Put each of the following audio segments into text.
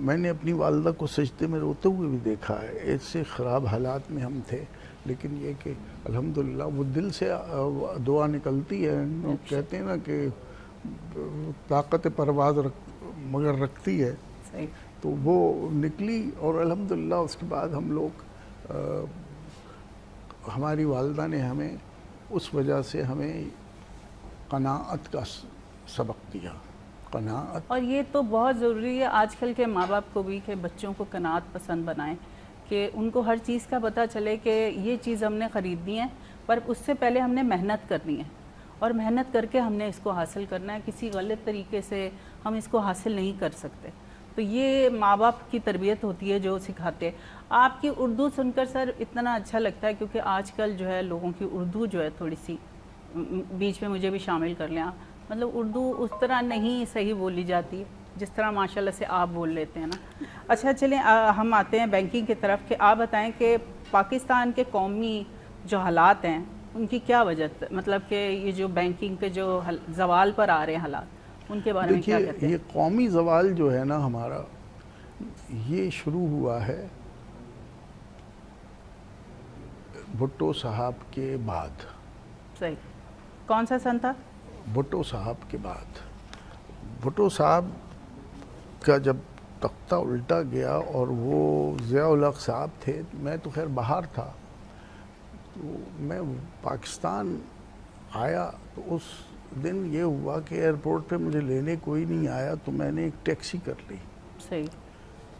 میں نے اپنی والدہ کو سجدے میں روتے ہوئے بھی دیکھا ہے. ایسے خراب حالات میں ہم تھے, لیکن یہ کہ الحمدللہ وہ دل سے دعا نکلتی ہے. کہتے ہیں نا کہ طاقت پرواز مگر رکھتی ہے, صحیح. تو وہ نکلی. اور الحمدللہ اس کے بعد ہم لوگ, ہماری والدہ نے ہمیں اس وجہ سے ہمیں قناعت کا سبق دیا. قناعت. اور یہ تو بہت ضروری ہے آج کل کے ماں باپ کو بھی کہ بچوں کو قناعت پسند بنائیں, کہ ان کو ہر چیز کا پتہ چلے کہ یہ چیز ہم نے خریدنی ہے, پر اس سے پہلے ہم نے محنت کرنی ہے, اور محنت کر کے ہم نے اس کو حاصل کرنا ہے. کسی غلط طریقے سے ہم اس کو حاصل نہیں کر سکتے. تو یہ ماں باپ کی تربیت ہوتی ہے جو سکھاتے. آپ کی اردو سن کر سر اتنا اچھا لگتا ہے, کیونکہ آج کل جو ہے لوگوں کی اردو جو ہے تھوڑی سی, بیچ میں مجھے بھی شامل کر لیں آپ, مطلب اردو اس طرح نہیں صحیح بولی جاتی جس طرح ماشاءاللہ سے آپ بول لیتے ہیں نا. اچھا چلیں ہم آتے ہیں بینکنگ کی طرف, کہ آپ بتائیں کہ پاکستان کے قومی جو حالات ہیں ان کی کیا وجہ, مطلب کہ یہ جو بینکنگ کے جو زوال پر آ رہے ہیں حالات, ان کے بارے میں کیا کہتے ہیں؟ یہ قومی زوال جو ہے نا ہمارا, یہ شروع ہوا ہے بھٹو صاحب کے بعد. صحیح. کون سا سن تھا؟ بھٹو صاحب کے بعد. بھٹو صاحب کا جب تختہ الٹا گیا اور وہ ضیاء الحق صاحب تھے, میں تو خیر باہر تھا, تو میں پاکستان آیا تو اس دن یہ ہوا کہ ایئرپورٹ پہ مجھے لینے کوئی نہیں آیا, تو میں نے ایک ٹیکسی کر لی. صحیح.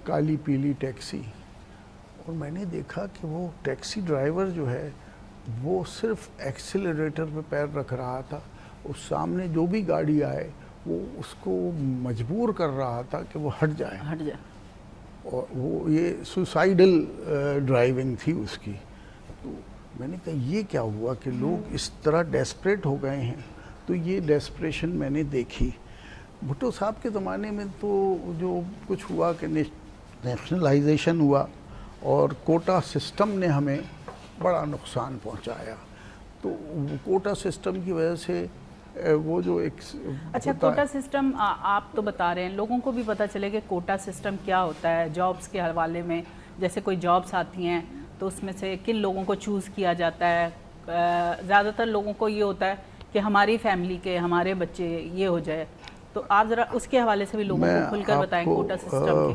کالی پیلی ٹیکسی. اور میں نے دیکھا کہ وہ ٹیکسی ڈرائیور جو ہے وہ صرف ایکسیلریٹر پہ پیر رکھ رہا تھا. اس سامنے جو بھی گاڑی آئے وہ اس کو مجبور کر رہا تھا کہ وہ ہٹ جائے. اور وہ یہ سوسائڈل ڈرائیونگ تھی اس کی. تو میں نے کہا یہ کیا ہوا کہ لوگ اس طرح ڈیسپریٹ ہو گئے ہیں. تو یہ ڈیسپریشن میں نے دیکھی. بھٹو صاحب کے زمانے میں تو جو کچھ ہوا کہ نیشنلائزیشن ہوا, اور کوٹا سسٹم نے ہمیں بڑا نقصان پہنچایا. تو کوٹا سسٹم کی وجہ سے وہ جو ایک اچھا کوٹا سسٹم آپ تو بتا رہے ہیں, لوگوں کو بھی پتہ چلے کہ کوٹا سسٹم کیا ہوتا ہے جابس کے حوالے میں. جیسے کوئی جابس آتی ہیں تو اس میں سے کن لوگوں کو چوز کیا جاتا ہے. زیادہ تر لوگوں کو یہ ہوتا ہے کہ ہماری فیملی کے ہمارے بچے یہ ہو جائے. تو آپ ذرا اس کے حوالے سے بھی لوگوں کو کھل کر بتائیں کوٹا سسٹم کی.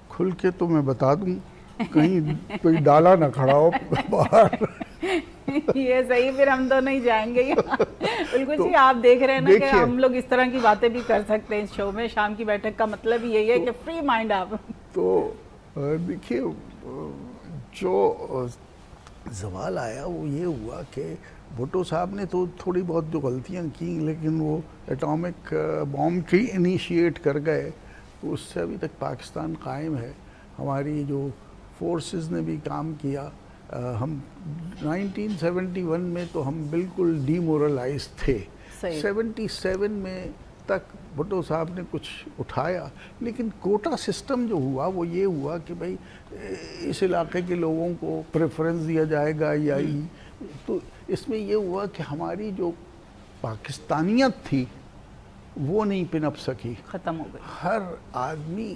کھل کے تو میں بتا دوں, کہیں کوئی ڈالا نہ کھڑا ہو باہر. یہ صحیح, پھر ہم تو نہیں جائیں گے. بالکل جی, آپ دیکھ رہے ہیں نا کہ ہم لوگ اس طرح کی باتیں بھی کر سکتے ہیں اس شو میں. شام کی بیٹھک کا مطلب یہی ہے کہ فری مائنڈ آپ. تو دیکھیے جو زوال آیا وہ یہ ہوا کہ بھٹو صاحب نے تو تھوڑی بہت جو غلطیاں کی, لیکن وہ ایٹامک بام کی انیشیٹ کر گئے, تو اس سے ابھی تک پاکستان قائم ہے. ہماری جو فورسز نے بھی کام کیا. ہم 1971 میں تو ہم بالکل ڈی مورلائز تھے. 77 میں تک بھٹو صاحب نے کچھ اٹھایا, لیکن کوٹا سسٹم جو ہوا وہ یہ ہوا کہ بھائی اس علاقے کے لوگوں کو پریفرنس دیا جائے گا یا تو اس میں یہ ہوا کہ ہماری جو پاکستانیت تھی وہ نہیں پنپ سکی, ختم ہو گئی. ہر آدمی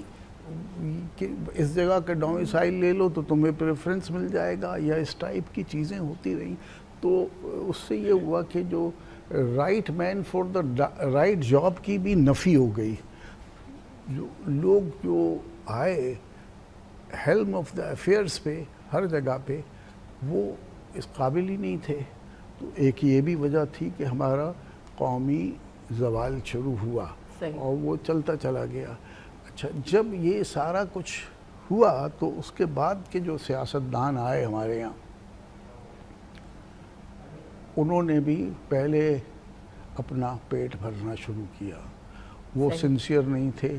کہ اس جگہ کا ڈومیسائل لے لو تو تمہیں پریفرنس مل جائے گا, یا اس ٹائپ کی چیزیں ہوتی رہیں. تو اس سے یہ ہوا کہ جو right man for the right job کی بھی نفی ہو گئی. جو لوگ جو آئے ہیلم آف دا افیئرس پہ ہر جگہ پہ وہ اس قابل ہی نہیں تھے. تو ایک یہ بھی وجہ تھی کہ ہمارا قومی زوال شروع ہوا اور وہ چلتا چلا گیا. اچھا, جب یہ سارا کچھ ہوا تو اس کے بعد کے جو سیاستدان آئے ہمارے یہاں, انہوں نے بھی پہلے اپنا پیٹ بھرنا شروع کیا. وہ سنسیئر نہیں تھے.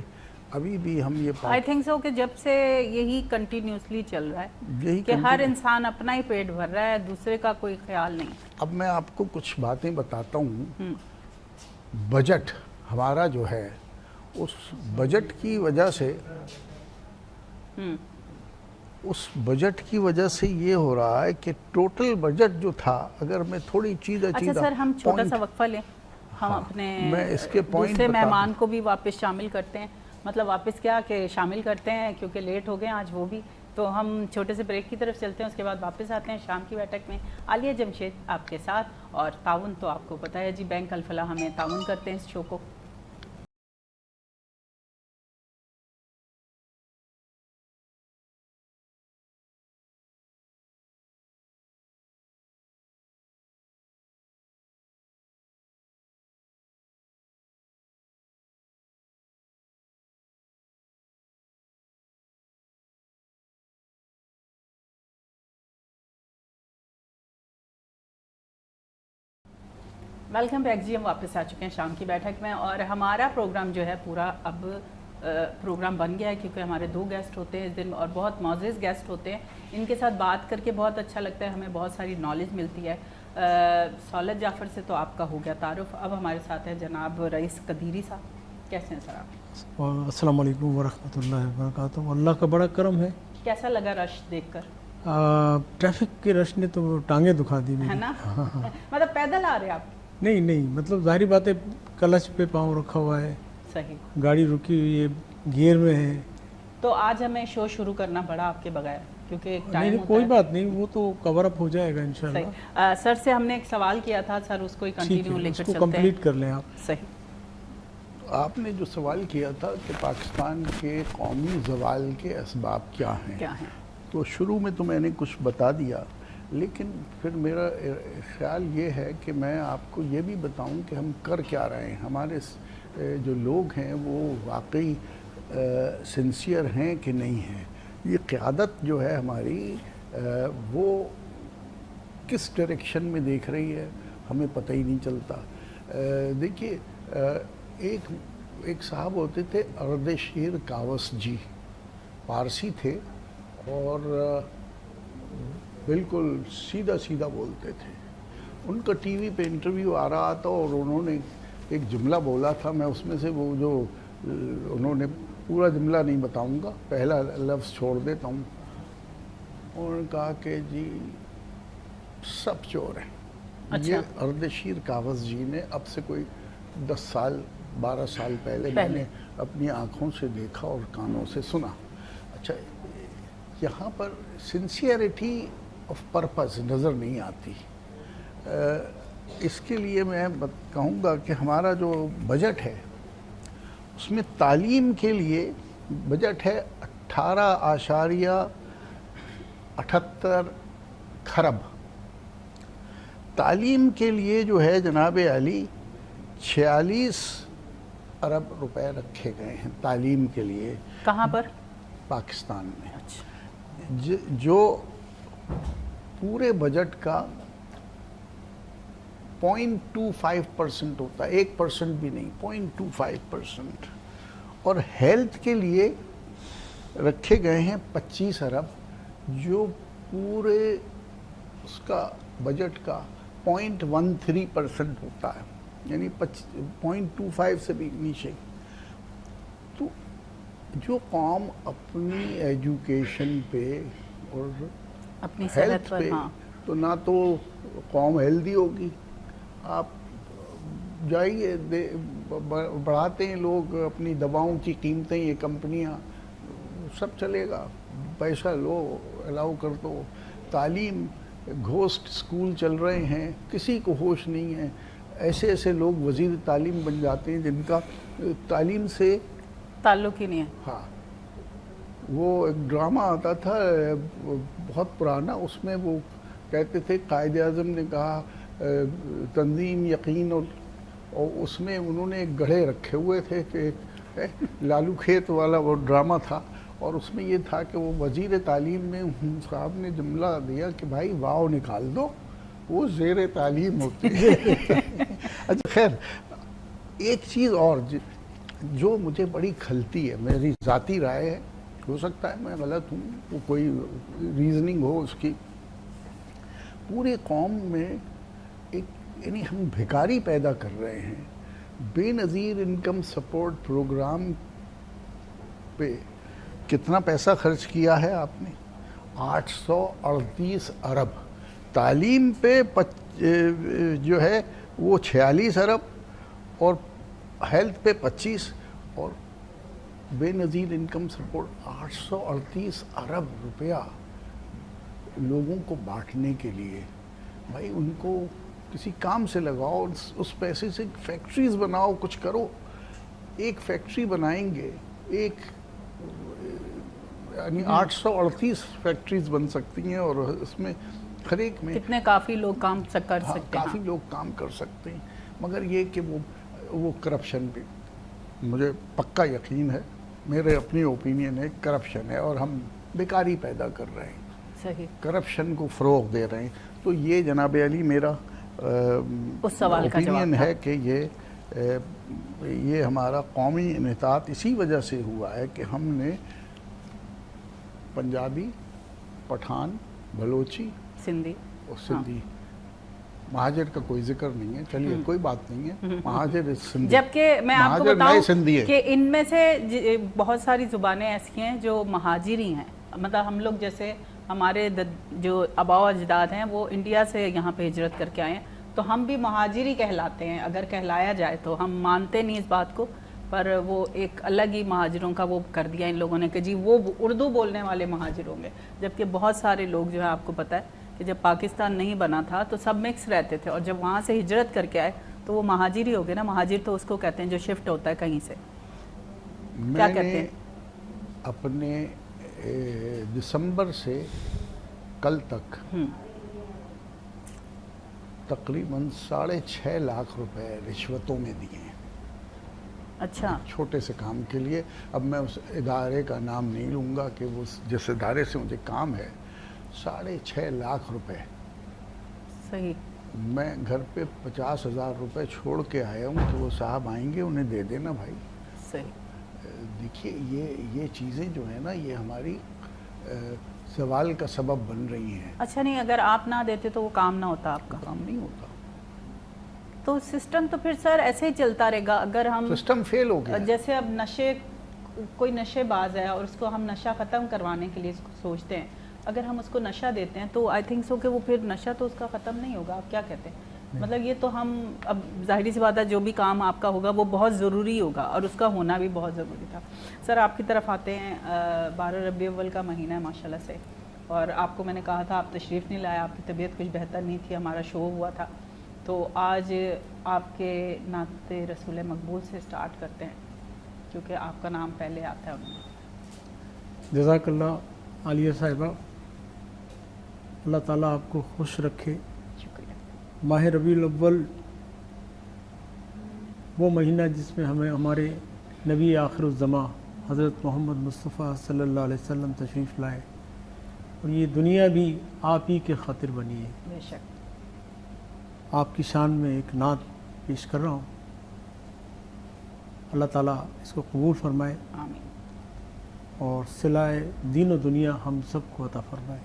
ابھی بھی ہم یہ آئی تھنک سو کہ جب سے یہی کنٹینیوسلی چل رہا ہے کہ ہر انسان اپنا ہی پیٹ بھر رہا ہے, دوسرے کا کوئی خیال نہیں. اب میں آپ کو کچھ باتیں بتاتا ہوں. بجٹ ہمارا جو ہے, اس بجٹ کی وجہ سے یہ ہو رہا ہے کہ ٹوٹل بجٹ جو تھا, اگر میں تھوڑی چیز اچھا سر ہم چھوٹا سا وقفہ لیں, ہم اپنے میں اس کے دوسرے مہمان کو بھی واپس شامل کرتے ہیں. مطلب واپس کیا کہ شامل کرتے ہیں کیونکہ لیٹ ہو گئے آج وہ بھی. تو ہم چھوٹے سے بریک کی طرف چلتے ہیں, اس کے بعد واپس آتے ہیں شام کی بیٹھک میں. عالیہ جمشید آپ کے ساتھ, اور تعاون تو آپ کو پتہ ہے جی, بینک الفلاح ہمیں تعاون کرتے ہیں اس شو کو. ویلکم بیک جی, ہم واپس آ چکے ہیں شام کی بیٹھک میں, اور ہمارا پروگرام جو ہے پورا اب پروگرام بن گیا ہے کیونکہ ہمارے 2 گیسٹ ہوتے ہیں اس دن, اور بہت معزز گیسٹ ہوتے ہیں. ان کے ساتھ بات کر کے بہت اچھا لگتا ہے, ہمیں بہت ساری نالج ملتی ہے. سہولت جعفر سے تو آپ کا ہو گیا تعارف, اب ہمارے ساتھ ہے جناب رئیس قدیری صاحب. کیسے ہیں سر آپ؟ السلام علیکم ورحمۃ اللہ وبرکاتہ. اللہ کا بڑا کرم ہے. کیسا لگا رش دیکھ کر؟ ٹریفک کے رش نے تو ٹانگیں دکھا دی ہے نا. مطلب پیدل آ رہے آپ؟ نہیں, مطلب ظاہری بات ہے, کلچ پہ پاؤں رکھا ہوا ہے, صحیح, گاڑی رکی ہوئی ہے, گیئر میں ہے. تو آج ہمیں شو شروع کرنا پڑا آپ کے بغیر کیونکہ ٹائم نہیں, کوئی بات نہیں, وہ تو کور اپ ہو جائے گا انشاءاللہ. سر سے ہم نے ایک سوال کیا تھا, سر اس کو ہی کنٹینیو لے کر چلتے ہیں. اس کو کمپلیٹ کر لیں آپ. صحیح. آپ نے جو سوال کیا تھا کہ پاکستان کے قومی زوال کے اسباب کیا ہیں, تو شروع میں تو میں نے کچھ بتا دیا, لیکن پھر میرا خیال یہ ہے کہ میں آپ کو یہ بھی بتاؤں کہ ہم کر کیا رہے ہیں. ہمارے جو لوگ ہیں وہ واقعی سنسیئر ہیں کہ نہیں ہیں. یہ قیادت جو ہے ہماری وہ کس ڈائریکشن میں دیکھ رہی ہے ہمیں پتہ ہی نہیں چلتا. دیکھیے, ایک صاحب ہوتے تھے اردشیر کاوس جی, پارسی تھے اور بالکل سیدھا بولتے تھے. ان کا ٹی وی پہ انٹرویو آ رہا تھا اور انہوں نے ایک جملہ بولا تھا, میں اس میں سے وہ جو انہوں نے پورا جملہ نہیں بتاؤں گا, پہلا لفظ چھوڑ دیتا ہوں. انہوں نے کہا کہ جی سب چور ہیں. یہ اردشیر کاوس جی نے اب سے کوئی 10 سال 12 سال پہلے میں نے اپنی آنکھوں سے دیکھا اور کانوں سے سنا. اچھا, یہاں پر سنسیئرٹی آف پرپز نظر نہیں آتی. اس کے لیے میں کہوں گا کہ ہمارا جو بجٹ ہے اس میں تعلیم کے لیے بجٹ ہے 18.78 کھرب. تعلیم کے لیے جو ہے جناب علی 46 ارب روپے رکھے گئے ہیں تعلیم کے لیے. کہاں پر؟ پاکستان میں. جو پورے بجٹ کا 0.25% ہوتا ہے, 1% بھی نہیں, 0.25%. اور ہیلتھ کے لیے رکھے گئے ہیں 25 ارب, جو پورے اس کا بجٹ کا 0.13% ہوتا ہے, یعنی 0.25 سے بھی نیچے. تو جو قوم اپنی ایجوکیشن پہ اور اپنی ہیلتھ پہ, تو نہ تو قوم ہیلدی ہوگی. آپ جائیے, بڑھاتے ہیں لوگ اپنی دواؤں کی قیمتیں, یہ کمپنیاں, سب چلے گا, پیسہ لو, الاؤ کر دو. تعلیم, گھوسٹ اسکول چل رہے ہیں, کسی کو ہوش نہیں ہے. ایسے لوگ وزیر تعلیم بن جاتے ہیں جن کا تعلیم سے تعلق ہی نہیں ہے. ہاں, وہ ایک ڈرامہ آتا تھا بہت پرانا, اس میں وہ کہتے تھے قائد اعظم نے کہا تنظیم, یقین, اور اس میں انہوں نے ایک گڑھے رکھے ہوئے تھے کہ لالو کھیت والا وہ ڈرامہ تھا, اور اس میں یہ تھا کہ وہ وزیر تعلیم میں صاحب نے جملہ دیا کہ بھائی واو نکال دو, وہ زیر تعلیم ہوتی ہے. اچھا خیر, ایک چیز اور جو مجھے بڑی کھلتی ہے, میری ذاتی رائے ہے, ہو سکتا ہے میں غلط ہوں, وہ کوئی ریزننگ ہو اس کی. پوری قوم میں ایک, یعنی ہم بھکاری پیدا کر رہے ہیں. بے نظیر انکم سپورٹ پروگرام پہ کتنا پیسہ خرچ کیا ہے آپ نے؟ 838 ارب. تعلیم پہ جو ہے وہ 46 ارب, اور ہیلتھ پہ 25, اور بے نظیر انکم سپورٹ 838 ارب روپیہ لوگوں کو بانٹنے کے لیے. بھائی ان کو کسی کام سے لگاؤ, اس پیسے سے فیکٹریز بناؤ, کچھ کرو. ایک فیکٹری بنائیں گے, ایک یعنی 838 فیکٹریز بن سکتی ہیں, اور اس میں ہر ایک میں کتنے کافی لوگ کام کر سکتے ہیں. کافی لوگ کام کر سکتے ہیں. مگر یہ کہ وہ کرپشن بھی, مجھے پکا یقین ہے, میرے اپنی اوپینین ہے, کرپشن ہے, اور ہم بیکاری پیدا کر رہے ہیں, صحیح, کرپشن کو فروغ دے رہے ہیں. تو یہ جناب علی میرا اس سوال کا جواب اوپینین تھا. ہے کہ یہ ہمارا قومی انحطاط اسی وجہ سے ہوا ہے کہ ہم نے پنجابی, پٹھان, بلوچی سندھی اور سندھی, مہاجر کا کوئی ذکر نہیں ہے, چلیے کوئی بات نہیں ہے, مہاجر سندھی, جبکہ میں آپ کو مہاجر نئے بتاؤں سندھی ہے. کہ ان میں سے بہت ساری زبانیں ایسی ہیں جو مہاجری ہیں. مطلب ہم لوگ جیسے ہمارے جو آباء و اجداد ہیں وہ انڈیا سے یہاں پہ ہجرت کر کے آئے ہیں, تو ہم بھی مہاجری کہلاتے ہیں. اگر کہلایا جائے تو ہم مانتے نہیں اس بات کو, پر وہ ایک الگ ہی مہاجروں کا وہ کر دیا ان لوگوں نے کہ جی وہ اردو بولنے والے مہاجر ہوں گے. جبکہ بہت سارے لوگ جو ہے آپ کو پتہ ہے کہ جب پاکستان نہیں بنا تھا تو سب مکس رہتے تھے, اور جب وہاں سے ہجرت کر کے آئے تو وہ مہاجر ہی ہو گئے نا. مہاجر تو اس کو کہتے ہیں جو شفٹ ہوتا ہے کہیں سے. کیا کہتے ہیں؟ اپنے دسمبر سے کل تک تقریباً 6.5 لاکھ روپے رشوتوں میں دیے ہیں. اچھا, چھوٹے سے کام کے لیے. اب میں اس ادارے کا نام نہیں لوں گا کہ وہ جس ادارے سے مجھے کام ہے, 6.5 لاکھ روپے. صحیح. میں گھر پہ 50,000 روپے چھوڑ کے آیا ہوں کہ وہ صاحب آئیں گے, انہیں دے دینا بھائی. صحیح. دیکھیے یہ چیزیں جو ہیں نا, یہ ہماری سوال کا سبب بن رہی ہیں. اچھا, نہیں اگر آپ نہ دیتے تو وہ کام نہ ہوتا آپ کا؟ کام نہیں ہوتا. تو سسٹم تو پھر سر ایسے ہی چلتا رہے گا. اگر ہم سسٹم فیل ہو گیا. جیسے اب کوئی نشے باز ہے اور اس کو ہم نشہ ختم کروانے کے لیے سوچتے ہیں, اگر ہم اس کو نشہ دیتے ہیں تو آئی تھنک سو کہ وہ پھر نشہ تو اس کا ختم نہیں ہوگا. آپ کیا کہتے ہیں؟ مطلب یہ تو ہم اب ظاہری سی بات ہے جو بھی کام آپ کا ہوگا وہ بہت ضروری ہوگا, اور اس کا ہونا بھی بہت ضروری تھا. سر آپ کی طرف آتے ہیں, 12 ربیع الاول کا مہینہ ہے ماشاءاللہ سے, اور آپ کو میں نے کہا تھا آپ تشریف نہیں لائے, آپ کی طبیعت کچھ بہتر نہیں تھی, ہمارا شو ہوا تھا. تو آج آپ کے نعت رسول مقبول سے سٹارٹ کرتے ہیں کیونکہ آپ کا نام پہلے آتا ہے ان میں. جزاک اللہ عالیہ صاحبہ, اللہ تعالیٰ آپ کو خوش رکھے. شکریہ. ماہ ربیع الاول وہ مہینہ جس میں ہمیں ہمارے نبی آخر الزماں حضرت محمد مصطفیٰ صلی اللہ علیہ وسلم تشریف لائے, اور یہ دنیا بھی آپ ہی کے خاطر بنی ہے. بے شک. آپ کی شان میں ایک نعت پیش کر رہا ہوں, اللہ تعالیٰ اس کو قبول فرمائے آمین. اور صلائے دین و دنیا ہم سب کو عطا فرمائے.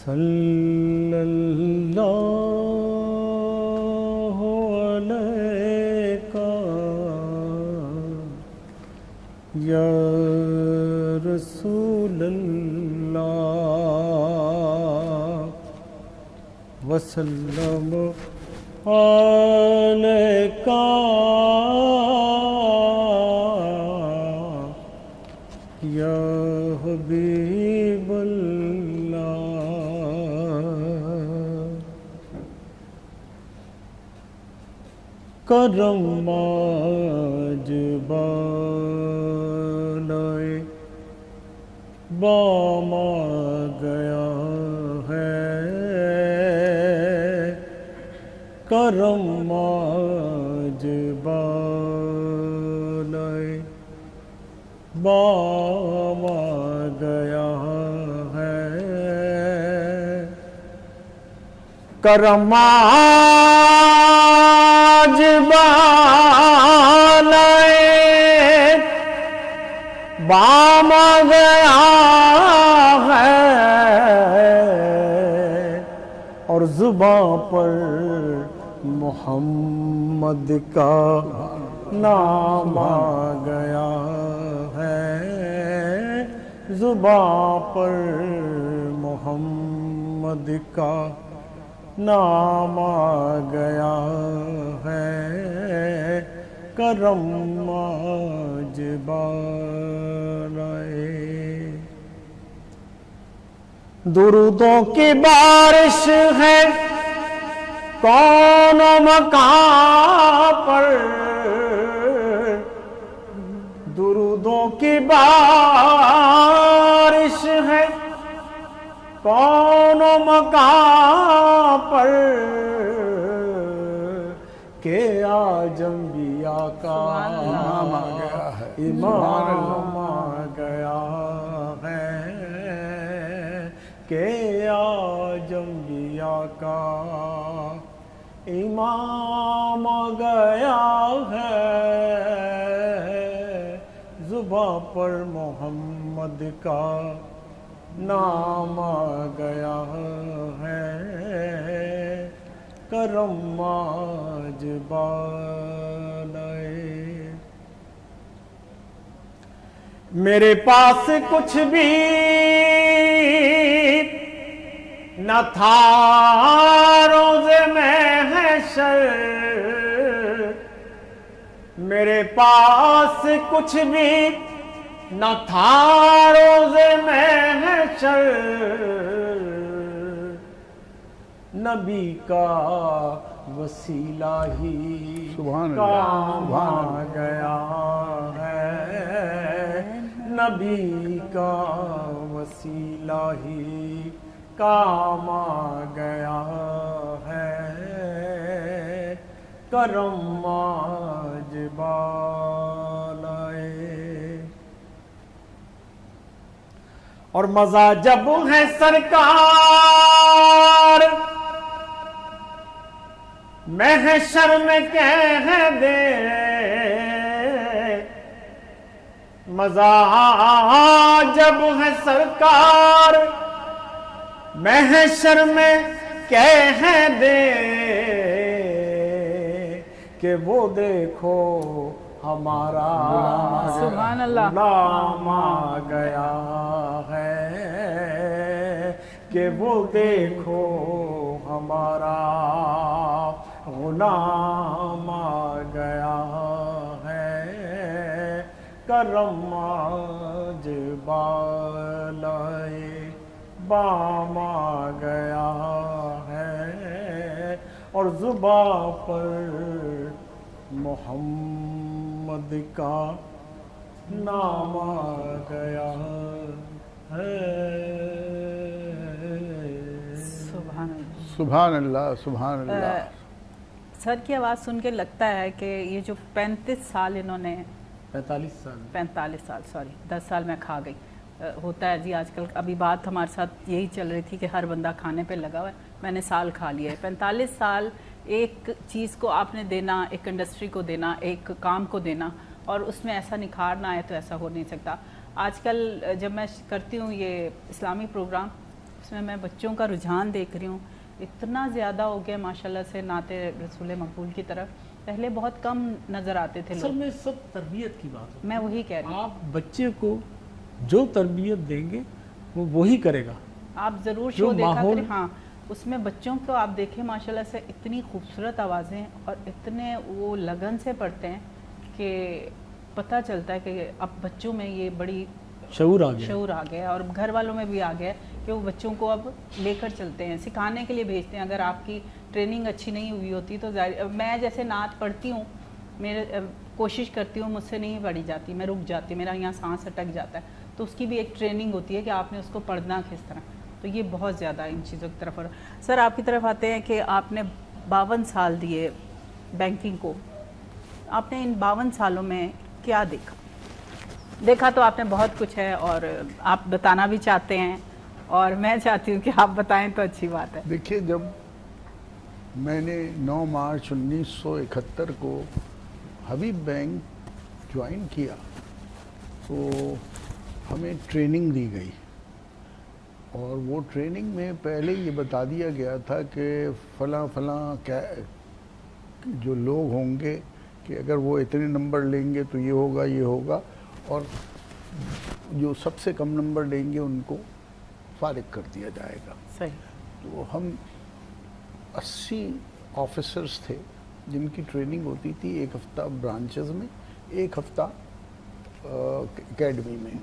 صلی اللہ علیہ یا رسول اللہ وسلم علیکہ یا حبیب اللہ. کرم آج بالائے بام آ گیا ہے, کرم آج بالائے بام آ گیا ہے, کرم آج بالائے بام آ گیا ہے, اور زباں پر محمد کا نام آ گیا ہے, زباں پر محمد کا نام آ گیا ہے, کرم آج بالائے درودوں کی بارش ہے کون و مکان پر درودوں کی بارش ہے کون و مکان پر کہ آج انبیاء کا امام آ گیا ہے امام آ گیا ہے کہ آج انبیاء کا امام آ گیا ہے زباں پر محمد کا نام آ گیا ہے کرم آج بالائے میرے پاس کچھ بھی نہ تھا روز محشر میرے پاس کچھ بھی نہ تھا روز محشر نبی کا وسیلہ ہی سبحان اللہ، کام سبحان آ اللہ۔ گیا ہے نبی کا وسیلہ ہی کام آ گیا ہے کرم آج بالائے اور مزہ جب ہے سرکار محشر میں کہہ دے مزہ جب ہے سرکار محشر میں کہہ دے کہ وہ دیکھو ہمارا سبحان اللہ۔ غلام آ گیا ہے کہ وہ دیکھو ہمارا غلام آ گیا ہے کرم آج بالائے بام آ گیا ہے اور زباں پر محمد کا نام آ گیا ہے سبحان اللہ۔ سبحان اللہ، سبحان اللہ۔ سر کی آواز سن کے لگتا ہے کہ یہ جو 35 سال انہوں نے 45 سال سوری 10 سال میں کھا گئی ہوتا ہے جی آج کل ابھی بات ہمارے ساتھ یہی چل رہی تھی کہ ہر بندہ کھانے پہ لگا ہوا ہے میں نے سال کھا لیا ہے 45 سال ایک چیز کو آپ نے دینا ایک انڈسٹری کو دینا ایک کام کو دینا اور اس میں ایسا نکھار نہ آئے تو ایسا ہو نہیں سکتا آج کل جب میں کرتی ہوں یہ اسلامی پروگرام اس میں بچوں کا رجحان دیکھ رہی ہوں اتنا زیادہ ہو گیا ماشاءاللہ سے نعت رسول مقبول کی طرف پہلے بہت کم نظر آتے تھے اصل لوگ میں سب تربیت کی بات ہے میں وہی کہہ رہی ہوں آپ بچے کو جو تربیت دیں گے وہ وہی کرے گا آپ ضرور جو شو دیکھا ماحول- کریں ہاں اس میں بچوں کو آپ دیکھیں ماشاءاللہ سے اتنی خوبصورت آوازیں اور اتنے وہ لگن سے پڑھتے ہیں کہ پتہ چلتا ہے کہ اب بچوں میں یہ بڑی شعور آ گیا شعور آ گیا اور گھر والوں میں بھی آ گیا کہ وہ بچوں کو اب لے کر چلتے ہیں سکھانے کے لیے بھیجتے ہیں اگر آپ کی ٹریننگ اچھی نہیں ہوئی ہوتی تو میں جیسے نعت پڑھتی ہوں میرے کوشش کرتی ہوں مجھ سے نہیں پڑھی جاتی میں رک جاتی میرا یہاں سانس اٹک جاتا ہے تو اس کی بھی ایک ٹریننگ ہوتی ہے کہ آپ نے اس کو پڑھنا کس طرح تو یہ بہت زیادہ ان چیزوں کی طرف سر آپ کی طرف آتے ہیں کہ آپ نے 52 سال دیے بینکنگ کو آپ نے ان 52 سالوں میں کیا دیکھا تو آپ نے بہت کچھ ہے اور آپ بتانا بھی چاہتے ہیں اور میں چاہتی ہوں کہ آپ بتائیں تو اچھی بات ہے دیکھیے جب میں نے 9 مارچ 1971 کو حبیب بینک جوائن کیا تو ہمیں ٹریننگ دی گئی اور وہ ٹریننگ میں پہلے یہ بتا دیا گیا تھا کہ فلاں کیا جو لوگ ہوں گے کہ اگر وہ اتنے نمبر لیں گے تو یہ ہوگا اور جو سب سے کم نمبر لیں گے ان کو فارغ کر دیا جائے گا صحیح تو ہم 80 آفیسرز تھے جن کی ٹریننگ ہوتی تھی 1 ہفتہ برانچز میں، 1 ہفتہ اکیڈمی میں.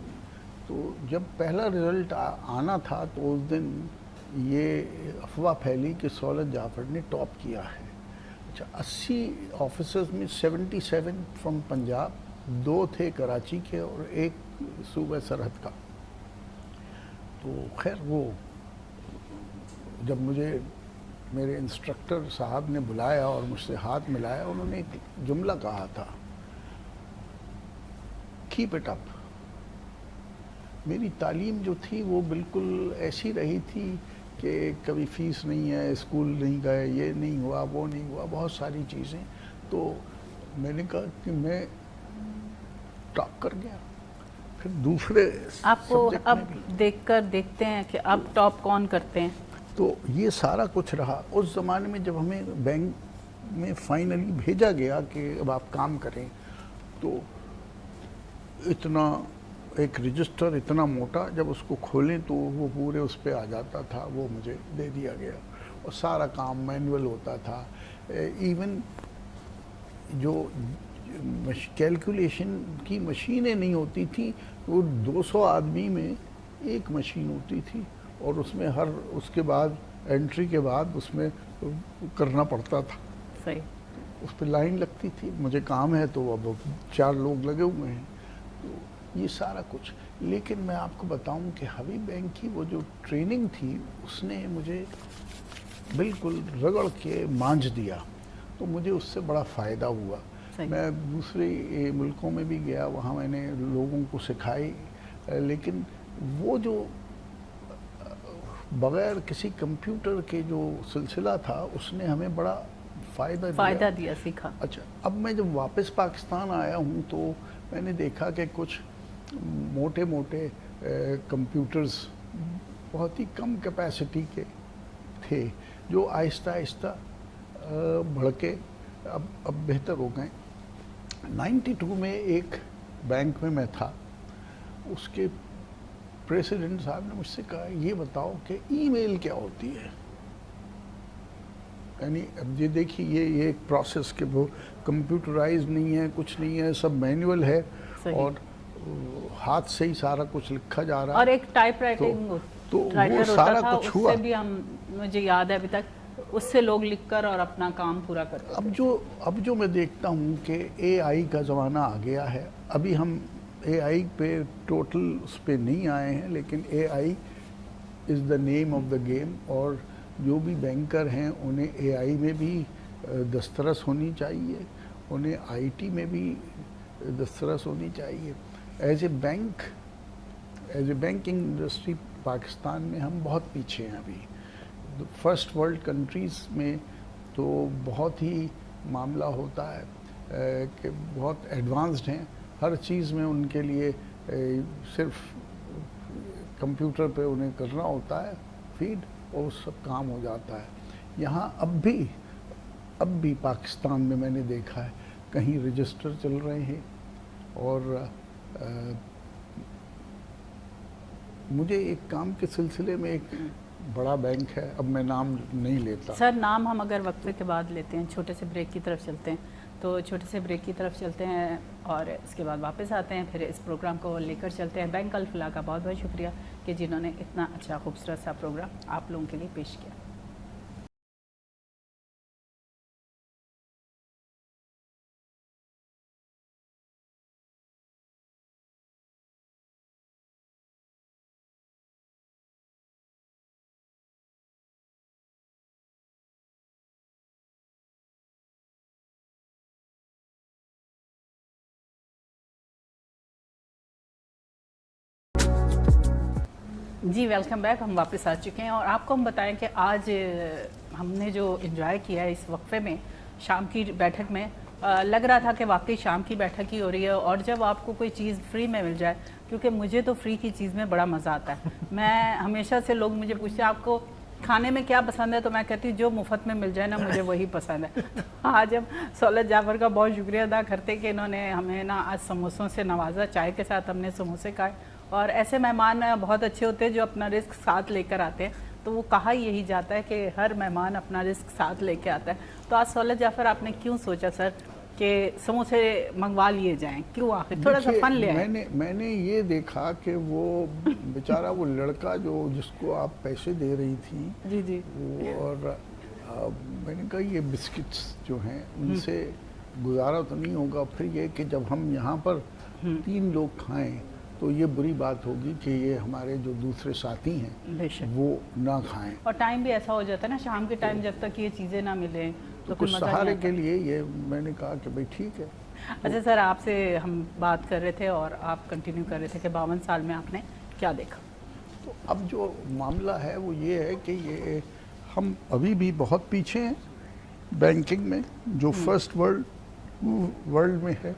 تو جب پہلا رزلٹ آنا تھا تو اس دن یہ افواہ پھیلی کہ سہولت جعفر نے ٹاپ کیا ہے. اچھا 80 آفیسرز میں 77 فرام پنجاب، 2 تھے کراچی کے اور 1 صوبہ سرحد کا. تو خیر وہ جب مجھے میرے انسٹرکٹر صاحب نے بلایا اور مجھ سے ہاتھ ملایا، انہوں نے ایک جملہ کہا تھا، کیپ اٹ اپ. میری تعلیم جو تھی وہ بالکل ایسی رہی تھی کہ کبھی فیس نہیں ہے، اسکول نہیں گئے، یہ نہیں ہوا، وہ نہیں ہوا، بہت ساری چیزیں. تو میں نے کہا کہ میں ٹاپ کر گیا. پھر دوسرے آپ کو سبجیکٹ اب میں بھی دیکھ کر دیکھتے ہیں کہ اب ٹاپ کون کرتے ہیں؟ تو یہ سارا کچھ رہا. اس زمانے میں جب ہمیں بینک میں فائنلی بھیجا گیا کہ اب آپ کام کریں، تو اتنا ایک رجسٹر اتنا موٹا، جب اس کو کھولیں تو وہ پورے اس پہ آ جاتا تھا، وہ مجھے دے دیا گیا. اور سارا کام مینول ہوتا تھا. ایون جو کیلکولیشن کی مشینیں نہیں ہوتی تھیں، وہ 200 آدمی میں ایک مشین ہوتی تھی اور اس میں ہر اس کے بعد انٹری کے بعد اس میں کرنا پڑتا تھا. صحیح. اس پہ لائن لگتی تھی. مجھے کام ہے تو اب 4 لوگ لگے ہوئے ہیں. تو یہ سارا کچھ. لیکن میں آپ کو بتاؤں کہ حبیب بینک کی وہ جو ٹریننگ تھی اس نے مجھے بالکل رگڑ کے مانجھ دیا. تو مجھے اس سے بڑا فائدہ ہوا. میں دوسرے ملکوں میں بھی گیا، وہاں میں نے لوگوں کو سکھائی، لیکن وہ جو بغیر کسی کمپیوٹر کے جو سلسلہ تھا اس نے ہمیں بڑا فائدہ دیا، سیکھا. اچھا اب میں جب واپس پاکستان آیا ہوں تو میں نے دیکھا کہ کچھ موٹے موٹے کمپیوٹرز بہت ہی کم کیپیسٹی کے تھے جو آہستہ آہستہ بڑھ کے اب بہتر ہو گئے. 92 میں ایک بینک میں تھا. اس کے پریسیڈنٹ صاحب نے مجھ سے کہا یہ بتاؤ کہ ای میل کیا ہوتی ہے. یعنی اب یہ دیکھیے یہ ایک پروسیس کہ وہ کمپیوٹرائز نہیں ہے، کچھ نہیں ہے، سب مینول ہے اور ہاتھ سے ہی سارا کچھ لکھا جا رہا ہے. اور ایک ٹائپ رائٹنگ تو وہ سارا کچھ ہوا. اس سے بھی مجھے یاد ہے ابھی تک، اس سے لوگ لکھ کر اور اپنا کام پورا کرتے ہیں. اب جو میں دیکھتا ہوں کہ اے آئی کا زمانہ آ گیا ہے. ابھی ہم اے آئی پہ ٹوٹل اس پہ نہیں آئے ہیں، لیکن اے آئی از دا نیم آف دا گیم. اور جو بھی بینکر ہیں انہیں اے آئی میں بھی دسترس ہونی چاہیے، انہیں آئی ٹی میں بھی دسترس ہونی چاہیے. As a banking industry Pakistan میں ہم بہت پیچھے ہیں. ابھی فرسٹ ورلڈ کنٹریز میں تو بہت ہی معاملہ ہوتا ہے کہ بہت ایڈوانسڈ ہیں. ہر چیز میں ان کے لیے صرف کمپیوٹر پہ انہیں کرنا ہوتا ہے فیڈ اور سب کام ہو جاتا ہے. یہاں اب بھی پاکستان میں میں نے دیکھا ہے کہیں رجسٹر چل رہے ہیں. اور مجھے ایک کام کے سلسلے میں ایک بڑا بینک ہے، اب میں نام نہیں لیتا. سر نام ہم اگر وقفے کے بعد لیتے ہیں، چھوٹے سے بریک کی طرف چلتے ہیں، تو چھوٹے سے بریک کی طرف چلتے ہیں اور اس کے بعد واپس آتے ہیں، پھر اس پروگرام کو لے کر چلتے ہیں. بینک الفلاح کا بہت بہت شکریہ کہ جنہوں نے اتنا اچھا خوبصورت سا پروگرام آپ لوگوں کے لیے پیش کیا. جی ویلکم بیک. ہم واپس آ چکے ہیں اور آپ کو ہم بتائیں کہ آج ہم نے جو انجوائے کیا ہے اس وقفے میں شام کی بیٹھک میں، لگ رہا تھا کہ واقعی شام کی بیٹھک ہی ہو رہی ہے. اور جب آپ کو کوئی چیز فری میں مل جائے، کیونکہ مجھے تو فری کی چیز میں بڑا مزہ آتا ہے. میں ہمیشہ سے لوگ مجھے پوچھتے ہیں آپ کو کھانے میں کیا پسند ہے، تو میں کہتی ہوں جو مفت میں مل جائے نا مجھے وہی پسند ہے. آج ہم سہولت جعفر کا بہت شکریہ ادا کرتے کہ انہوں نے ہمیں نا آج سموسوں سے نوازا. چائے کے ساتھ ہم نے سموسے کھائے. اور ایسے مہمان بہت اچھے ہوتے ہیں جو اپنا رزق ساتھ لے کر آتے ہیں. تو وہ کہا یہی جاتا ہے کہ ہر مہمان اپنا رزق ساتھ لے کے آتا ہے. تو آج سہولت جعفر آپ نے کیوں سوچا سر کہ سموسے منگوا لیے جائیں؟ کیوں آخر تھوڑا سا فن لے آئے؟ میں نے یہ دیکھا کہ وہ بیچارہ وہ لڑکا جس کو آپ پیسے دے رہی تھی جی جی، اور میں نے کہا یہ بسکٹس جو ہیں ان سے گزارا تو نہیں ہوگا، پھر یہ کہ جب ہم یہاں پر 3 لوگ کھائیں تو یہ بری بات ہوگی کہ یہ ہمارے جو دوسرے ساتھی ہیں بے شک. وہ نہ کھائیں. اور ٹائم بھی ایسا ہو جاتا ہے نا شام کے ٹائم، جب تک یہ چیزیں نہ ملیں تو کچھ مزہ نہیں سہارے آتا. کے لیے یہ میں نے کہا کہ بھئی ٹھیک ہے. اچھا سر، آپ سے ہم بات کر رہے تھے اور آپ کنٹینیو کر رہے تھے کہ 52 سال میں آپ نے کیا دیکھا؟ تو اب جو معاملہ ہے وہ یہ ہے کہ یہ ہم ابھی بھی بہت پیچھے ہیں بینکنگ میں. جو فرسٹ ورلڈ میں ہے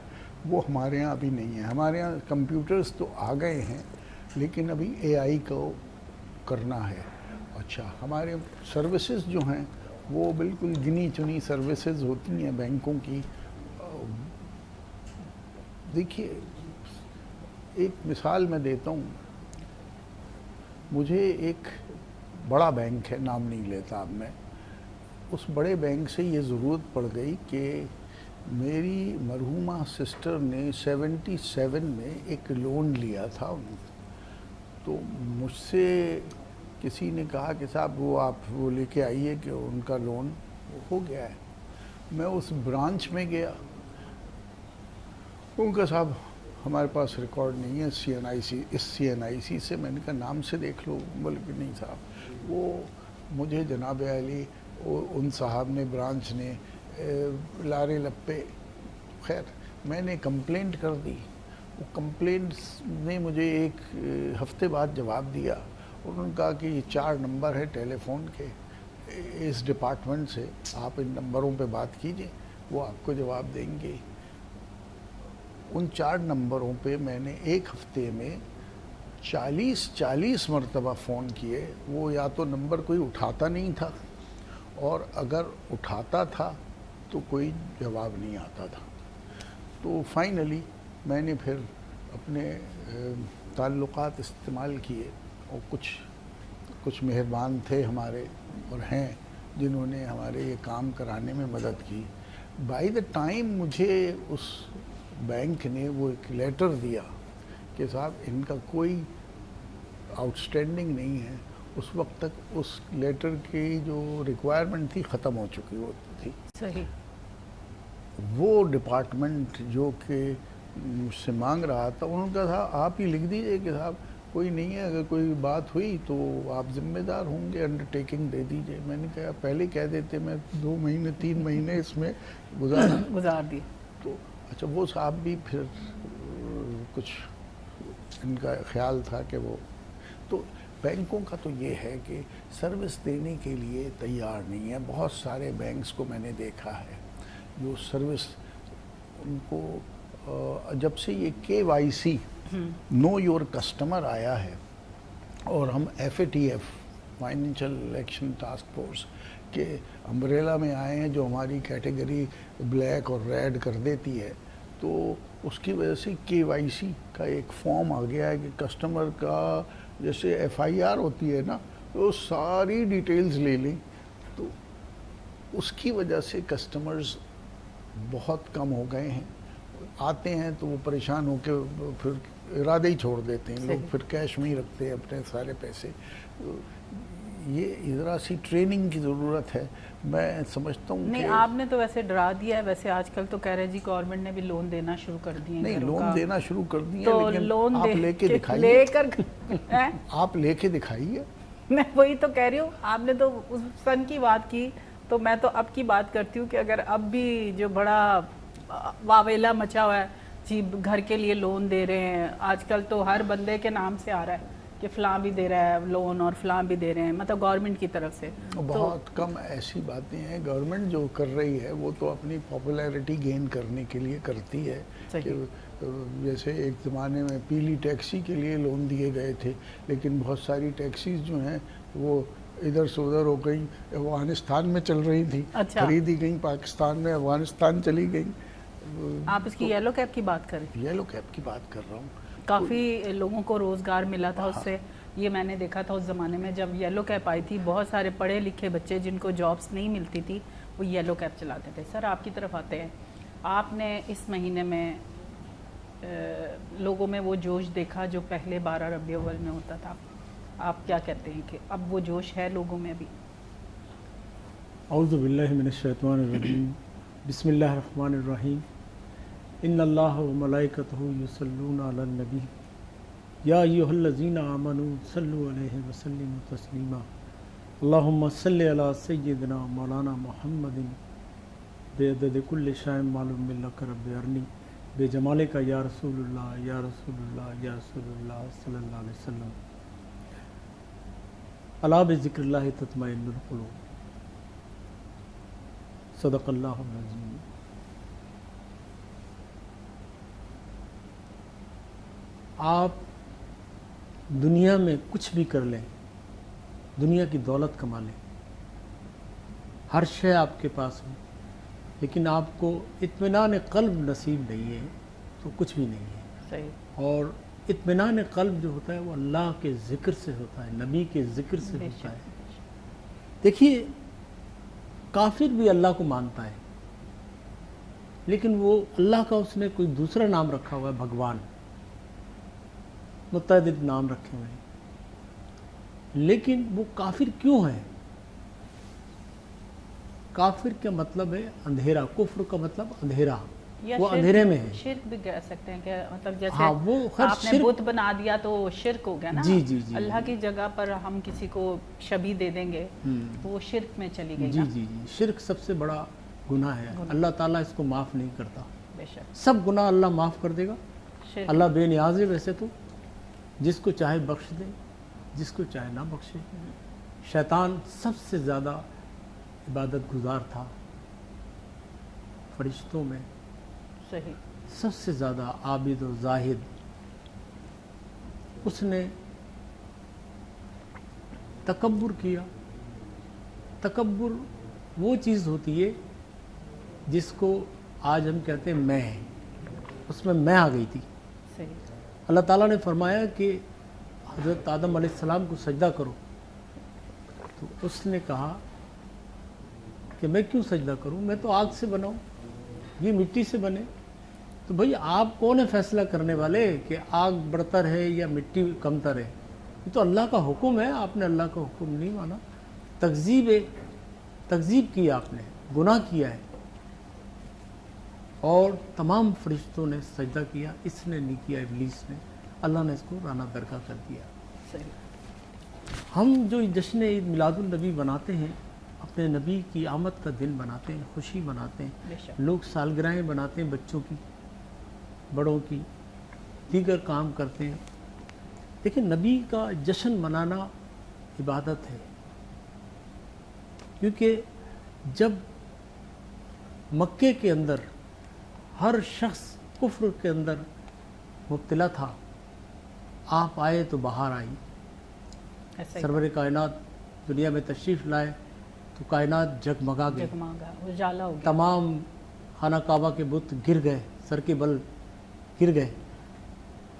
وہ ہمارے یہاں ابھی نہیں ہے. ہمارے یہاں کمپیوٹرز تو آ گئے ہیں لیکن ابھی اے آئی کو کرنا ہے. اچھا، ہمارے سروسز جو ہیں وہ بالکل گنی چنی سروسز ہوتی ہیں بینکوں کی. دیکھیے ایک مثال میں دیتا ہوں. مجھے ایک بڑا بینک ہے، نام نہیں لیتا اب میں، اس بڑے بینک سے یہ ضرورت پڑ گئی کہ میری مرحومہ سسٹر نے 77 میں ایک لون لیا تھا. تو مجھ سے کسی نے کہا کہ صاحب وہ آپ وہ لے کے آئیے کہ ان کا لون ہو گیا ہے. میں اس برانچ میں گیا، ان کا صاحب ہمارے پاس ریکارڈ نہیں ہے اس سی این آئی سی سے. میں نے کہا نام سے دیکھ لو. بولے کہ نہیں صاحب، وہ مجھے جناب عالی ان صاحب نے برانچ نے لارے لپے. خیر میں نے کمپلینٹ کر دی. وہ کمپلینٹ نے مجھے ایک ہفتے بعد جواب دیا. انہوں نے کہا کہ یہ 4 نمبر ہے ٹیلی فون کے اس ڈپارٹمنٹ سے، آپ ان نمبروں پہ بات کیجئے، وہ آپ کو جواب دیں گے. ان 4 نمبروں پہ میں نے ایک ہفتے میں 40 مرتبہ فون کیے. وہ یا تو نمبر کوئی اٹھاتا نہیں تھا، اور اگر اٹھاتا تھا تو کوئی جواب نہیں آتا تھا. تو فائنلی میں نے پھر اپنے تعلقات استعمال کیے، اور کچھ مہربان تھے ہمارے اور ہیں جنہوں نے ہمارے یہ کام کرانے میں مدد کی. بائی دا ٹائم مجھے اس بینک نے وہ ایک لیٹر دیا کہ صاحب ان کا کوئی آؤٹ اسٹینڈنگ نہیں ہے، اس وقت تک اس لیٹر کی جو ریکوائرمنٹ تھی ختم ہو چکی ہوتی تھی. صحیح. وہ ڈپارٹمنٹ جو کہ مجھ سے مانگ رہا تھا، انہوں نے کہا تھا آپ ہی لکھ دیجئے کہ صاحب کوئی نہیں ہے، اگر کوئی بات ہوئی تو آپ ذمہ دار ہوں گے، انڈرٹیکنگ دے دیجئے. میں نے کہا پہلے کہہ دیتے، میں 2 مہینے 3 مہینے اس میں گزار دی. تو اچھا وہ صاحب بھی پھر کچھ ان کا خیال تھا کہ وہ تو بینکوں کا تو یہ ہے کہ سروس دینے کے لیے تیار نہیں ہے. بہت سارے بینکس کو میں نے دیکھا ہے جو سروس ان کو جب سے یہ KYC نو یور کسٹمر آیا ہے، اور ہم FATF financial action task force کے امبریلا میں آئے ہیں جو ہماری کیٹیگری بلیک اور ریڈ کر دیتی ہے، تو اس کی وجہ سے KYC کا ایک فارم آ گیا ہے کہ کسٹمر کا جیسے FIR ہوتی ہے نا، تو ساری ڈیٹیلز لے لیں. تو اس کی وجہ سے کسٹمرز بہت کم ہو گئے ہیں. آتے ہیں تو وہ پریشان ہو کے پھر ارادہ ہی چھوڑ دیتے ہیں. لوگ پھر کیش میں ہی رکھتے ہیں اپنے سارے پیسے. یہ ذرا سی ٹریننگ کی ضرورت ہے. میں سمجھتا ہوں نہیں، آپ نے تو ویسے ڈرا دیا ہے. ویسے آج کل تو کہہ رہے جی گورنمنٹ نے بھی لون دینا شروع کر دیے. نہیں، لون دینا شروع کر دیے، تو لیکن لون آپ لے کے دکھائیے. لے کر آپ لے کے دکھائیے. میں وہی تو کہہ رہی ہوں. آپ نے تو اس سن کی بات کی، تو میں تو اب کی بات کرتی ہوں کہ اگر اب بھی جو بڑا واویلا مچا ہوا ہے جی گھر کے لیے لون دے رہے ہیں، آج کل تو ہر بندے کے نام سے آ رہا ہے کہ فلاں بھی دے رہا ہے لون اور فلاں بھی دے رہے ہیں، مطلب گورنمنٹ کی طرف سے. بہت کم ایسی باتیں ہیں. گورنمنٹ جو کر رہی ہے وہ تو اپنی پاپولیرٹی گین کرنے کے لیے کرتی ہے. کہ جیسے ایک زمانے میں پیلی ٹیکسی کے لیے لون دیے گئے تھے، لیکن بہت ساری ٹیکسیز جو ہیں وہ ادھر سے ادھر ہو گئیں. افغانستان میں چل رہی تھی، خریدی گئیں پاکستان میں، افغانستان چلی گئیں. آپ اس کی یلو کیب کی بات کر رہے ہیں؟ یلو کیب کی بات کر رہا ہوں. کافی لوگوں کو روزگار ملا تھا اس سے. یہ میں نے دیکھا تھا اس زمانے میں جب یلو کیپ آئی تھی، بہت سارے پڑھے لکھے بچے جن کو جابس نہیں ملتی تھی وہ یلو کیپ چلاتے تھے۔ سر آپ کی طرف آتے ہیں، آپ نے اس مہینے میں لوگوں میں وہ جوش دیکھا جو پہلے 12 ربیع الاول میں ہوتا تھا، آپ کیا کہتے ہیں کہ اب وہ جوش ہے لوگوں میں بھی؟ اعوذ باللہ من الشیطان الرجیم، بسم اللہ الرحمن الرحیم، ان اللہ و ملائکتہ یصلون علی النبی یا ایھا الذین آمنوا صلوا علیہ وسلموا تسلیما، اللہم صل علی سیدنا مولانا محمد بعدد کل شیء معلوم لک رب ارنی بے جمالک یا رسول اللہ یا رسول اللہ یا رسول اللہ صلی اللہ علیہ وسلم، الا بذکر اللہ تطمئن القلوب، صدق اللہ العظیم۔ آپ دنیا میں کچھ بھی کر لیں، دنیا کی دولت کما لیں، ہر شے آپ کے پاس ہو، لیکن آپ کو اطمینان قلب نصیب نہیں ہے تو کچھ بھی نہیں ہے۔ صحیح۔ اور اطمینان قلب جو ہوتا ہے وہ اللہ کے ذکر سے ہوتا ہے، نبی کے ذکر سے ہوتا ہے۔ دیکھیے کافر بھی اللہ کو مانتا ہے، لیکن وہ اللہ کا اس نے کوئی دوسرا نام رکھا ہوا ہے، بھگوان، متعدد نام رکھے ہوئے ہیں، لیکن وہ کافر کیوں ہے؟ کافر کا مطلب ہے اندھیرا، کفر کا مطلب اندھیرا، یا وہ شرک- اندھیرے میں ہے۔ شرک بھی کہہ سکتے ہیں کہ مطلب جیسے ہاں وہ خیر آپ نے شرک، بت بنا دیا تو وہ شرک ہو گیا نا۔ جی جی جی اللہ کی جگہ پر ہم کسی کو شبیہ دے دیں گے تو وہ شرک میں چلی گئی جی نا۔ جی جی، شرک سب سے بڑا گناہ ہے، اللہ تعالیٰ اس کو معاف نہیں کرتا، بے شک سب گناہ اللہ معاف کر دے گا۔ شرک اللہ بے نیاز ہے ویسے تو، جس کو چاہے بخش دے، جس کو چاہے نہ بخشے۔ شیطان سب سے زیادہ عبادت گزار تھا فرشتوں میں، صحیح۔ سب سے زیادہ عابد و زاہد۔ اس نے تکبر کیا۔ تکبر وہ چیز ہوتی ہے جس کو آج ہم کہتے ہیں میں، اس میں میں آ گئی تھی۔ صحیح۔ اللہ تعالیٰ نے فرمایا کہ حضرت آدم علیہ السلام کو سجدہ کرو، تو اس نے کہا کہ میں کیوں سجدہ کروں، میں تو آگ سے بنا ہوں، یہ مٹی سے بنے۔ تو بھئی آپ کون ہے فیصلہ کرنے والے کہ آگ بڑھتر ہے یا مٹی کمتر ہے؟ یہ تو اللہ کا حکم ہے، آپ نے اللہ کا حکم نہیں مانا، تکذیب کیا، آپ نے گناہ کیا ہے۔ اور تمام فرشتوں نے سجدہ کیا، اس نے نہیں کیا، ابلیس نے، اللہ نے اس کو رانا درگاہ کر دیا۔ صحیح۔ ہم جو جشن عید میلاد النبی مناتے ہیں، اپنے نبی کی آمد کا دن مناتے ہیں، خوشی مناتے بے ہیں، شک۔ لوگ سالگرہیں مناتے ہیں، بچوں کی، بڑوں کی، دیگر کام کرتے ہیں، لیکن نبی کا جشن منانا عبادت ہے، کیونکہ جب مکے کے اندر ہر شخص کفر کے اندر مبتلا تھا، آپ آئے تو بہار آئی، ایسا ہی سرور کائنات دنیا میں تشریف لائے تو کائنات جگمگا گئی، جگمگا اجالا ہو گیا۔ تمام خانہ کعبہ کے بت گر گئے، سر کے بل گر گئے،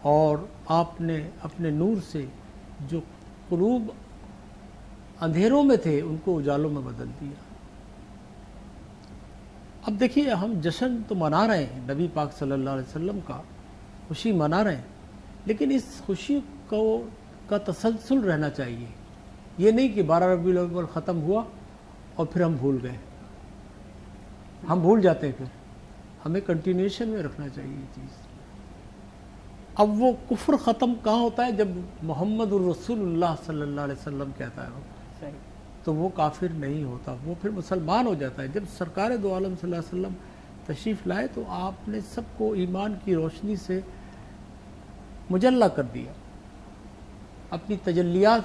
اور آپ نے اپنے نور سے جو قلوب اندھیروں میں تھے ان کو اجالوں میں بدل دیا۔ اب دیکھیے ہم جشن تو منا رہے ہیں نبی پاک صلی اللہ علیہ وسلم کا، خوشی منا رہے ہیں، لیکن اس خوشی کا تسلسل رہنا چاہیے، یہ نہیں کہ 12 ربیع الاول ختم ہوا اور پھر ہم بھول گئے، ہم بھول جاتے ہیں، پھر ہمیں کنٹینیوشن میں رکھنا چاہیے یہ چیز۔ اب وہ کفر ختم کہاں ہوتا ہے؟ جب محمد الرسول اللہ صلی اللہ علیہ وسلم کہتا ہے وہ، صحیح۔ تو وہ کافر نہیں ہوتا، وہ پھر مسلمان ہو جاتا ہے۔ جب سرکار دو عالم صلی اللہ علیہ وسلم تشریف لائے تو آپ نے سب کو ایمان کی روشنی سے مجلہ کر دیا، اپنی تجلیات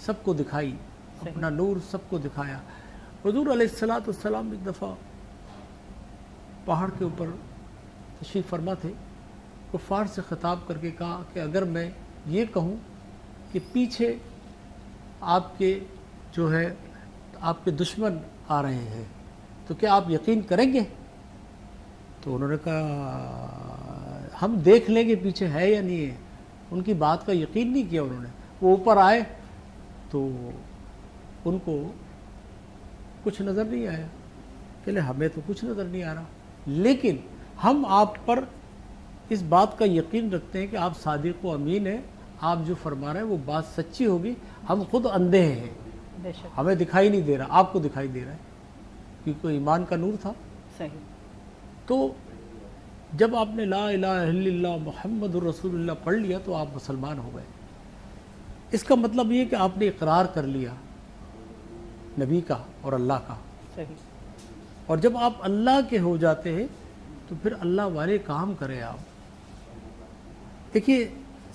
سب کو دکھائی، اپنا نور سب کو دکھایا۔ حضور علیہ السلام ایک دفعہ پہاڑ کے اوپر تشریف فرما تھے، کفار سے خطاب کر کے کہا کہ اگر میں یہ کہوں کہ پیچھے آپ کے جو ہے آپ کے دشمن آ رہے ہیں تو کیا آپ یقین کریں گے؟ تو انہوں نے کہا ہم دیکھ لیں گے پیچھے ہے یا نہیں ہے، ان کی بات کا یقین نہیں کیا انہوں نے۔ وہ اوپر آئے تو ان کو کچھ نظر نہیں آیا کہ لے ہمیں تو کچھ نظر نہیں آ رہا، لیکن ہم آپ پر اس بات کا یقین رکھتے ہیں کہ آپ صادق و امین ہیں، آپ جو فرما رہے ہیں وہ بات سچی ہوگی، ہم خود اندھے ہیں، بے شک ہمیں دکھائی نہیں دے رہا، آپ کو دکھائی دے رہا ہے کیونکہ ایمان کا نور تھا۔ صحیح، تو جب آپ نے لا الہ الا اللہ محمد الرسول اللہ پڑھ لیا تو آپ مسلمان ہو گئے۔ اس کا مطلب یہ کہ آپ نے اقرار کر لیا نبی کا اور اللہ کا، صحیح، اور جب آپ اللہ کے ہو جاتے ہیں تو پھر اللہ والے کام کریں آپ۔ دیکھیے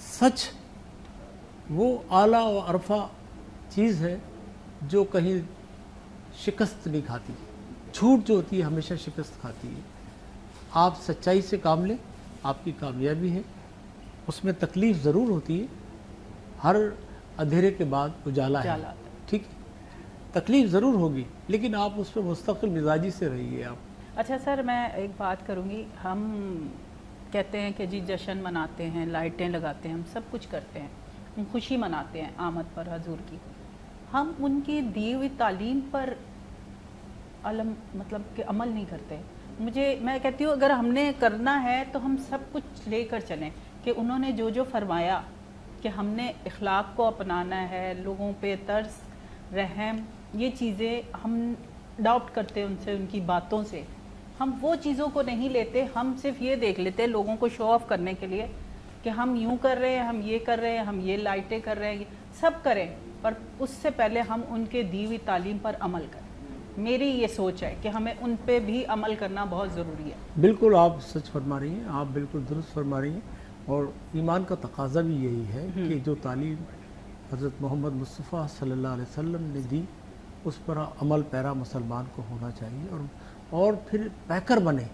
سچ وہ اعلیٰ و عرفہ چیز ہے جو کہیں شکست نہیں کھاتی، جھوٹ جو ہوتی ہے ہمیشہ شکست کھاتی ہے۔ آپ سچائی سے کام لیں، آپ کی کامیابی ہے، اس میں تکلیف ضرور ہوتی ہے، ہر اندھیرے کے بعد اجالا ہے، اجالا آتا ہے۔ ٹھیک ہے، تکلیف ضرور ہوگی لیکن آپ اس پہ مستقل مزاجی سے رہیے آپ۔ اچھا سر، میں ایک بات کروں گی، ہم کہتے ہیں کہ جی جشن مناتے ہیں، لائٹیں لگاتے ہیں، ہم سب کچھ کرتے ہیں، ہم خوشی مناتے ہیں آمد پر حضور کی، ہم ان کی دی ہوئی تعلیم پر مطلب کہ عمل نہیں کرتے۔ میں کہتی ہوں اگر ہم نے کرنا ہے تو ہم سب کچھ لے کر چلیں کہ انہوں نے جو جو فرمایا کہ ہم نے اخلاق کو اپنانا ہے، لوگوں پہ ترس، رحم، یہ چیزیں ہم ڈاؤٹ کرتے ہیں ان سے، ان کی باتوں سے ہم وہ چیزوں کو نہیں لیتے، ہم صرف یہ دیکھ لیتے ہیں لوگوں کو شو آف کرنے کے لیے کہ ہم یوں کر رہے ہیں، ہم یہ کر رہے ہیں، ہم یہ لائٹیں کر رہے ہیں، سب کریں، پر اس سے پہلے ہم ان کے دی ہوئی تعلیم پر عمل کریں۔ میری یہ سوچ ہے کہ ہمیں ان پہ بھی عمل کرنا بہت ضروری ہے۔ بالکل آپ سچ فرما رہی ہیں، آپ بالکل درست فرما رہی ہیں، اور ایمان کا تقاضا بھی یہی ہے کہ جو تعلیم حضرت محمد مصطفیٰ صلی اللہ علیہ وسلم نے دی اس پر عمل پیرا مسلمان کو ہونا چاہیے، اور پھر پیکر بنے،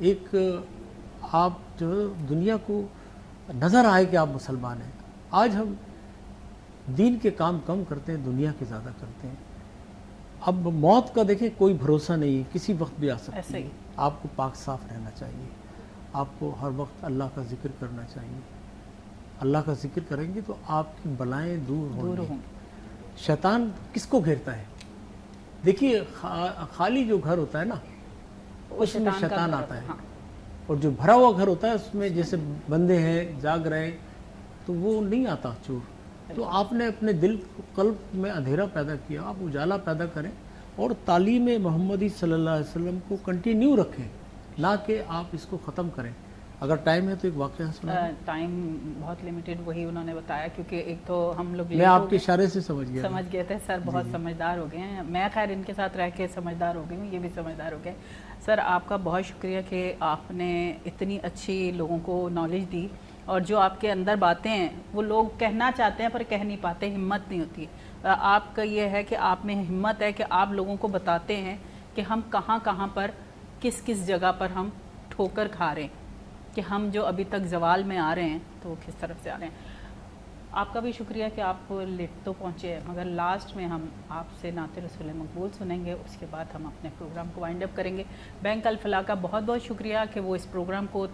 ایک آپ جو دنیا کو نظر آئے کہ آپ مسلمان ہیں۔ آج ہم دین کے کام کم کرتے ہیں، دنیا کے زیادہ کرتے ہیں۔ اب موت کا دیکھیں کوئی بھروسہ نہیں ہے، کسی وقت بھی آ ایسے سکتی ہی ہے۔ آپ کو پاک صاف رہنا چاہیے، آپ کو ہر وقت اللہ کا ذکر کرنا چاہیے۔ اللہ کا ذکر کریں گے تو آپ کی بلائیں دور دور ہوں ہوں۔ گی۔ شیطان کس کو گھیرتا ہے؟ دیکھیے خالی جو گھر ہوتا ہے نا اس میں کا شیطان گھر آتا ہے، ہاں۔ اور جو بھرا ہوا گھر ہوتا ہے اس میں جیسے بندے ہیں جاگ رہے تو وہ نہیں آتا چور۔ تو آپ نے اپنے دل قلب میں اندھیرا پیدا کیا، آپ اجالا پیدا کریں اور تعلیم محمدی صلی اللہ علیہ وسلم کو کنٹینیو رکھیں، نہ کہ آپ اس کو ختم کریں۔ اگر ٹائم ہے تو ایک واقعہ سنا۔ ٹائم بہت لمیٹڈ، وہی انہوں نے بتایا، کیونکہ ایک تو ہم لوگ میں آپ کے اشارے سے سمجھ گیا۔ سمجھ گئے تھے سر، بہت سمجھدار ہو گئے ہیں، میں خیر ان کے ساتھ رہ کے سمجھدار ہو گئی ہوں، یہ بھی سمجھدار ہو گئے۔ سر آپ کا بہت شکریہ کہ آپ نے اتنی اچھی لوگوں کو نالج دی، اور جو آپ کے اندر باتیں ہیں وہ لوگ کہنا چاہتے ہیں پر کہہ نہیں پاتے، ہمت نہیں ہوتی۔ آپ کا یہ ہے کہ آپ میں ہمت ہے کہ آپ لوگوں کو بتاتے ہیں کہ ہم کہاں کہاں پر کس کس جگہ پر ہم ٹھوکر کھا رہے ہیں، کہ ہم جو ابھی تک زوال میں آ رہے ہیں تو وہ کس طرف سے آ رہے ہیں۔ آپ کا بھی شکریہ کہ آپ لیٹ تو پہنچے ہیں، مگر لاسٹ میں ہم آپ سے نعت رسول مقبول سنیں گے، اس کے بعد ہم اپنے پروگرام کو وائنڈ اپ کریں گے۔ بینک الفلاح کا بہت بہت شکریہ کہ وہ اس پروگرام کو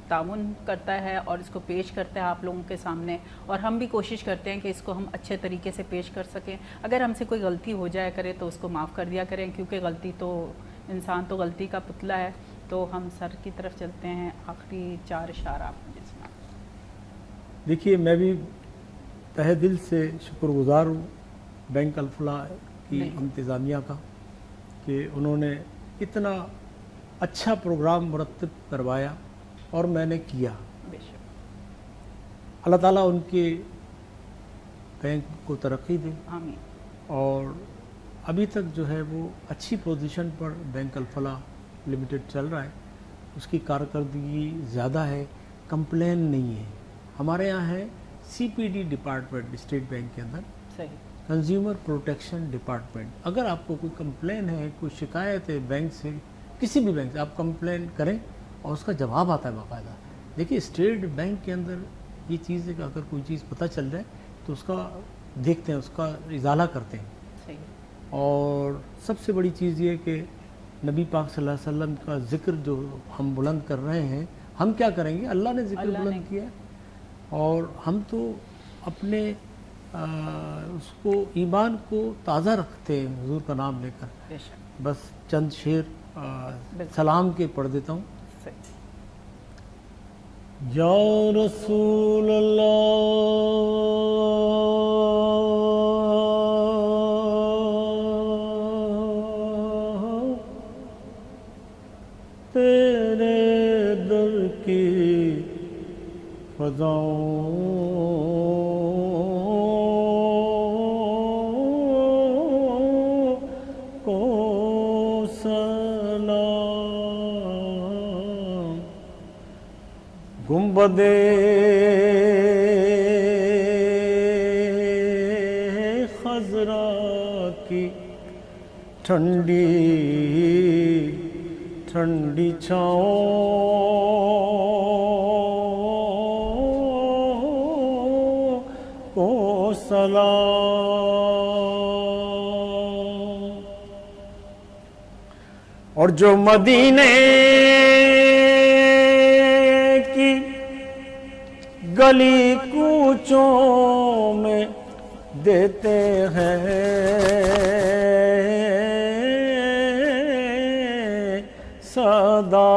تعاون کرتا ہے اور اس کو پیش کرتا ہے آپ لوگوں کے سامنے، اور ہم بھی کوشش کرتے ہیں کہ اس کو ہم اچھے طریقے سے پیش کر سکیں۔ اگر ہم سے کوئی غلطی ہو جائے کرے تو اس کو معاف کر دیا کریں، کیونکہ غلطی تو انسان تو غلطی کا پتلا ہے۔ تو ہم سر کی طرف چلتے ہیں، آخری 4 اشارہ آپ مجھے سنا۔ دیکھیے میں بھی تہہ دل سے شکر گزار ہوں بینک الفلاح کی انتظامیہ کا کہ انہوں نے اتنا اچھا پروگرام مرتب کروایا اور میں نے کیا۔ بے شک، اللہ تعالیٰ ان کے بینک کو ترقی دے، آمین۔ اور ابھی تک جو ہے وہ اچھی پوزیشن پر بینک الفلاح لمیٹڈ چل رہا ہے، اس کی کارکردگی زیادہ ہے، کمپلین نہیں ہے۔ ہمارے یہاں ہے CPD ڈپارٹمنٹ اسٹیٹ بینک کے اندر، صحیح، کنزیومر پروٹیکشن ڈپارٹمنٹ۔ اگر آپ کو کوئی کمپلین ہے، کوئی شکایت ہے بینک سے، کسی بھی بینک سے، آپ کمپلین کریں اور اس کا جواب آتا ہے باقاعدہ۔ دیکھیے اسٹیٹ بینک کے اندر یہ چیز ہے کہ اگر کوئی چیز پتہ چل جائے تو اس کا دیکھتے ہیں، اس کا ازالہ کرتے ہیں۔ صحیح، اور سب سے بڑی چیز یہ کہ نبی پاک صلی اللہ علیہ وسلم کا ذکر جو ہم بلند کر رہے ہیں، ہم کیا کریں گے؟ اللہ نے ذکر اللہ نے بلند کیا ہے، اور ہم تو اپنے اس کو ایمان کو تازہ رکھتے ہیں حضور کا نام لے کر. بے شک. بس چند شعر سلام کے پڑھ دیتا ہوں. صحیح. یا رسول اللہ تیرے در کی فضاؤں کو سلام. گنبد خضرا کی ٹھنڈی ٹھنڈی چھاؤں کو سلام. اور جو مدینے کی گلی کوچوں میں دیتے ہیں صدا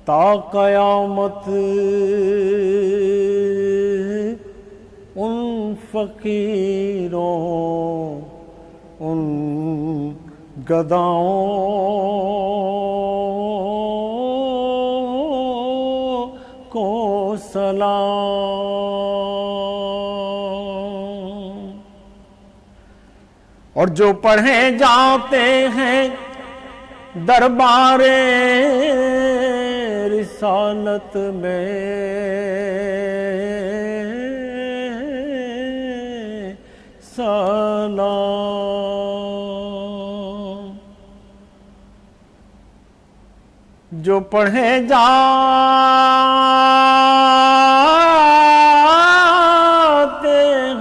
تا قیامت ان فقیروں ان گداؤں کو سلام. اور جو پڑھے جاتے ہیں دربار رسالت میں سلام. جو پڑھے جاتے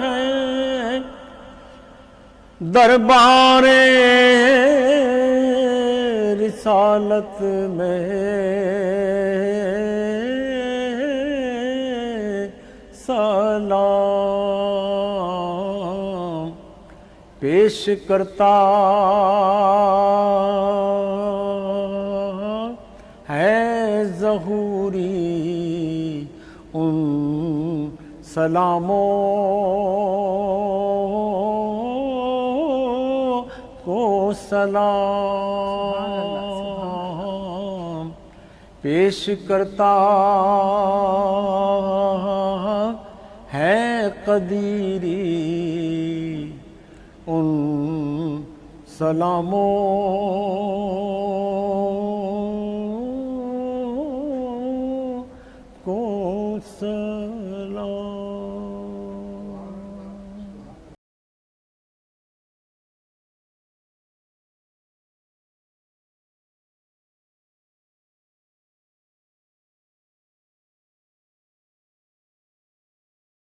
ہیں دربار رسالت میں سلام پیش کرتا ہے ظہوری ان سلاموں کو سلام پیش کرتا ہے قدیری ان سلاموں